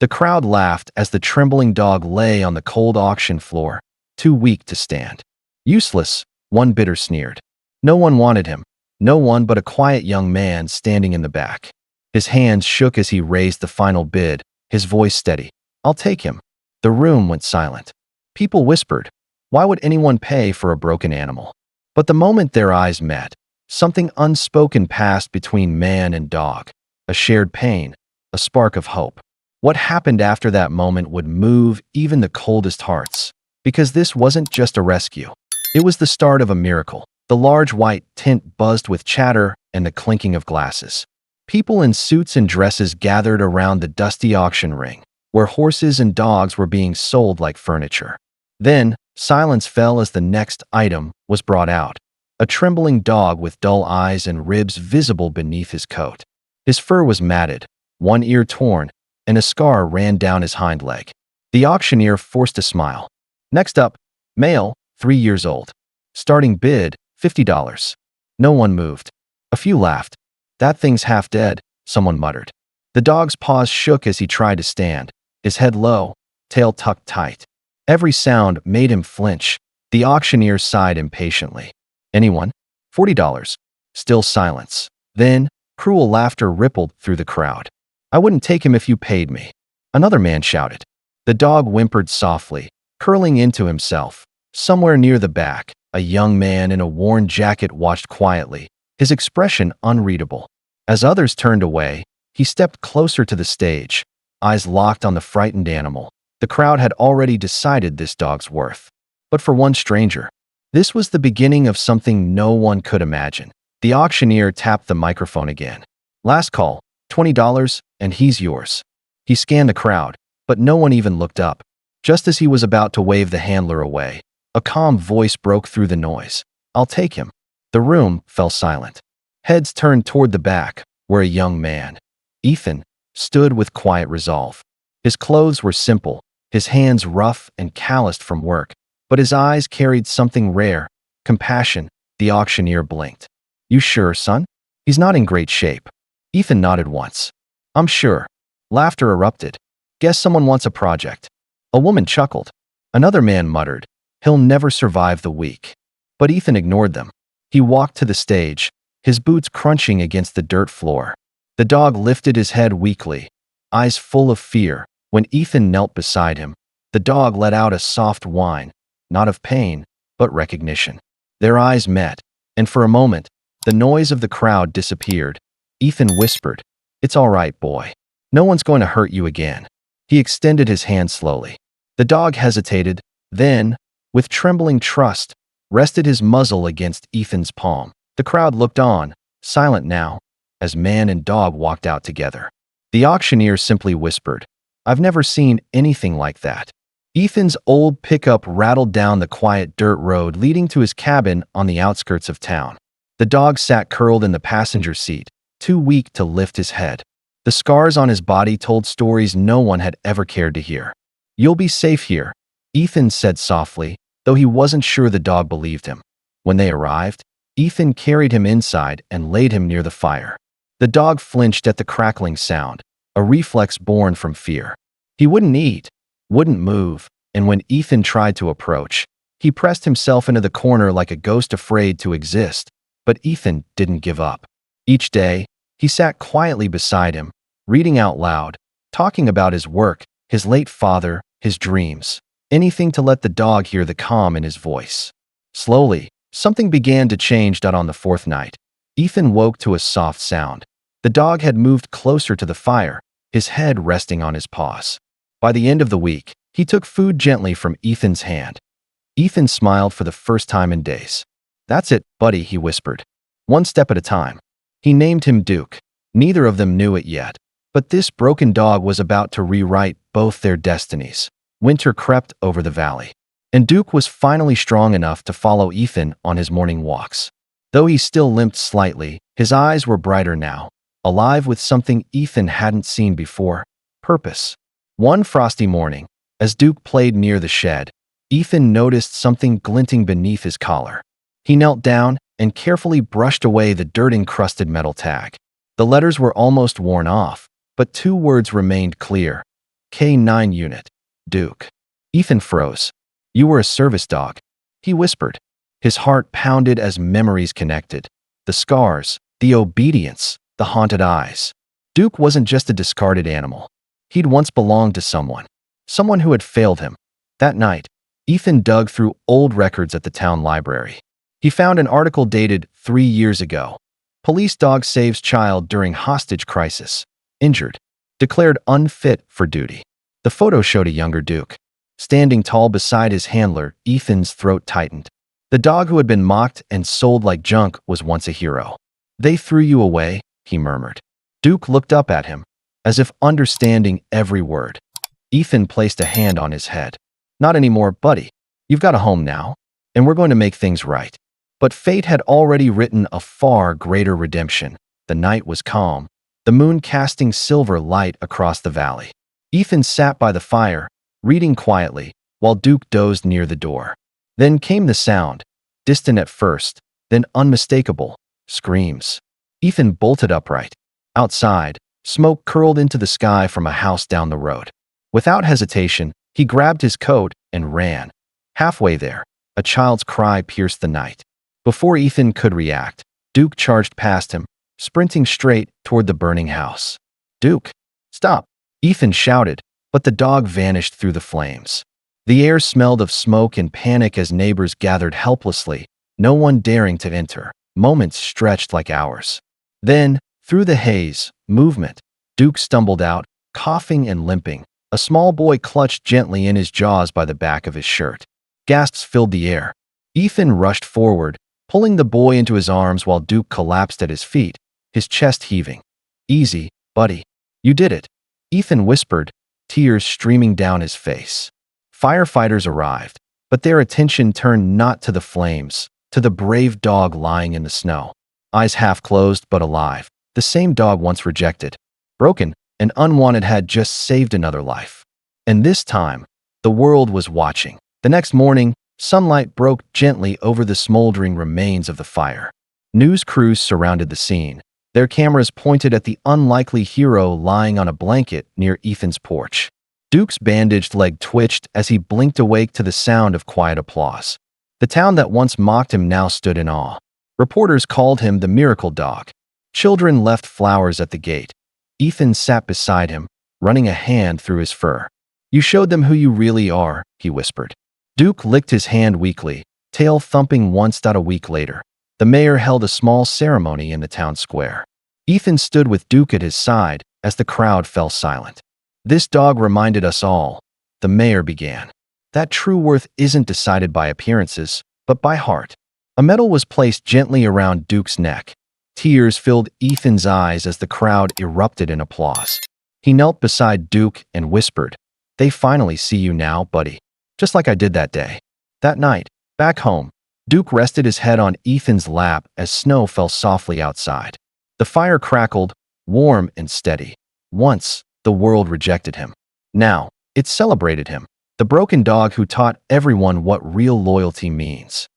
The crowd laughed as the trembling dog lay on the cold auction floor, too weak to stand. Useless, one bidder sneered. No one wanted him, no one but a quiet young man standing in the back. His hands shook as he raised the final bid, his voice steady. I'll take him. The room went silent. People whispered, why would anyone pay for a broken animal? But the moment their eyes met, something unspoken passed between man and dog. A shared pain, a spark of hope. What happened after that moment would move even the coldest hearts. Because this wasn't just a rescue. It was the start of a miracle. The large white tent buzzed with chatter and the clinking of glasses. People in suits and dresses gathered around the dusty auction ring, where horses and dogs were being sold like furniture. Then, silence fell as the next item was brought out. A trembling dog with dull eyes and ribs visible beneath his coat. His fur was matted, one ear torn, and a scar ran down his hind leg. The auctioneer forced a smile. Next up, male, 3 years old. Starting bid, $50. No one moved. A few laughed. That thing's half dead, someone muttered. The dog's paws shook as he tried to stand, his head low, tail tucked tight. Every sound made him flinch. The auctioneer sighed impatiently. Anyone? $40. Still silence. Then, cruel laughter rippled through the crowd. I wouldn't take him if you paid me. Another man shouted. The dog whimpered softly, curling into himself. Somewhere near the back, a young man in a worn jacket watched quietly, his expression unreadable. As others turned away, he stepped closer to the stage, eyes locked on the frightened animal. The crowd had already decided this dog's worth. But for one stranger, this was the beginning of something no one could imagine. The auctioneer tapped the microphone again. Last call, $20, and he's yours. He scanned the crowd, but no one even looked up. Just as he was about to wave the handler away, a calm voice broke through the noise. I'll take him. The room fell silent. Heads turned toward the back, where a young man, Ethan, stood with quiet resolve. His clothes were simple, his hands rough and calloused from work, but his eyes carried something rare, compassion. The auctioneer blinked. You sure, son? He's not in great shape. Ethan nodded once. I'm sure. Laughter erupted. Guess someone wants a project. A woman chuckled. Another man muttered, he'll never survive the week. But Ethan ignored them. He walked to the stage, his boots crunching against the dirt floor. The dog lifted his head weakly, eyes full of fear. When Ethan knelt beside him, the dog let out a soft whine, not of pain, but recognition. Their eyes met, and for a moment, the noise of the crowd disappeared. Ethan whispered, It's all right, boy. No one's going to hurt you again. He extended his hand slowly. The dog hesitated, then, with trembling trust, rested his muzzle against Ethan's palm. The crowd looked on, silent now, as man and dog walked out together. The auctioneer simply whispered, I've never seen anything like that. Ethan's old pickup rattled down the quiet dirt road leading to his cabin on the outskirts of town. The dog sat curled in the passenger seat, too weak to lift his head. The scars on his body told stories no one had ever cared to hear. You'll be safe here, Ethan said softly, though he wasn't sure the dog believed him. When they arrived, Ethan carried him inside and laid him near the fire. The dog flinched at the crackling sound, a reflex born from fear. He wouldn't eat, wouldn't move, and when Ethan tried to approach, he pressed himself into the corner like a ghost afraid to exist. But Ethan didn't give up. Each day, he sat quietly beside him, reading out loud, talking about his work, his late father, his dreams, anything to let the dog hear the calm in his voice. Slowly, something began to change. On the fourth night, Ethan woke to a soft sound. The dog had moved closer to the fire, his head resting on his paws. By the end of the week, he took food gently from Ethan's hand. Ethan smiled for the first time in days. That's it, buddy, he whispered. One step at a time. He named him Duke. Neither of them knew it yet, but this broken dog was about to rewrite both their destinies. Winter crept over the valley, and Duke was finally strong enough to follow Ethan on his morning walks. Though he still limped slightly, his eyes were brighter now, alive with something Ethan hadn't seen before, purpose. One frosty morning, as Duke played near the shed, Ethan noticed something glinting beneath his collar. He knelt down and carefully brushed away the dirt-encrusted metal tag. The letters were almost worn off, but two words remained clear. K-9 unit. Duke. Ethan froze. You were a service dog, he whispered. His heart pounded as memories connected. The scars, the obedience, the haunted eyes. Duke wasn't just a discarded animal. He'd once belonged to someone. Someone who had failed him. That night, Ethan dug through old records at the town library. He found an article dated 3 years ago. Police dog saves child during hostage crisis. Injured. Declared unfit for duty. The photo showed a younger Duke. Standing tall beside his handler, Ethan's throat tightened. The dog who had been mocked and sold like junk was once a hero. They threw you away, he murmured. Duke looked up at him, as if understanding every word. Ethan placed a hand on his head. Not anymore, buddy. You've got a home now, and we're going to make things right. But fate had already written a far greater redemption. The night was calm, the moon casting silver light across the valley. Ethan sat by the fire, reading quietly, while Duke dozed near the door. Then came the sound, distant at first, then unmistakable, screams. Ethan bolted upright. Outside, smoke curled into the sky from a house down the road. Without hesitation, he grabbed his coat and ran. Halfway there, a child's cry pierced the night. Before Ethan could react, Duke charged past him, sprinting straight toward the burning house. Duke, stop! Ethan shouted, but the dog vanished through the flames. The air smelled of smoke and panic as neighbors gathered helplessly, no one daring to enter. Moments stretched like hours. Then, through the haze, movement. Duke stumbled out, coughing and limping. A small boy clutched gently in his jaws by the back of his shirt. Gasps filled the air. Ethan rushed forward, pulling the boy into his arms while Duke collapsed at his feet, his chest heaving. Easy, buddy. You did it, Ethan whispered, tears streaming down his face. Firefighters arrived, but their attention turned not to the flames, to the brave dog lying in the snow. Eyes half closed but alive, the same dog once rejected. Broken and unwanted had just saved another life. And this time, the world was watching. The next morning, sunlight broke gently over the smoldering remains of the fire. News crews surrounded the scene, their cameras pointed at the unlikely hero lying on a blanket near Ethan's porch. Duke's bandaged leg twitched as he blinked awake to the sound of quiet applause. The town that once mocked him now stood in awe. Reporters called him the miracle dog. Children left flowers at the gate. Ethan sat beside him, running a hand through his fur. You showed them who you really are, he whispered. Duke licked his hand weakly, tail thumping once. A week later, the mayor held a small ceremony in the town square. Ethan stood with Duke at his side as the crowd fell silent. This dog reminded us all, the mayor began, that true worth isn't decided by appearances, but by heart. A medal was placed gently around Duke's neck. Tears filled Ethan's eyes as the crowd erupted in applause. He knelt beside Duke and whispered, "They finally see you now, buddy. Just like I did that day." That night, back home, Duke rested his head on Ethan's lap as snow fell softly outside. The fire crackled, warm and steady. Once, the world rejected him. Now, it celebrated him, the broken dog who taught everyone what real loyalty means.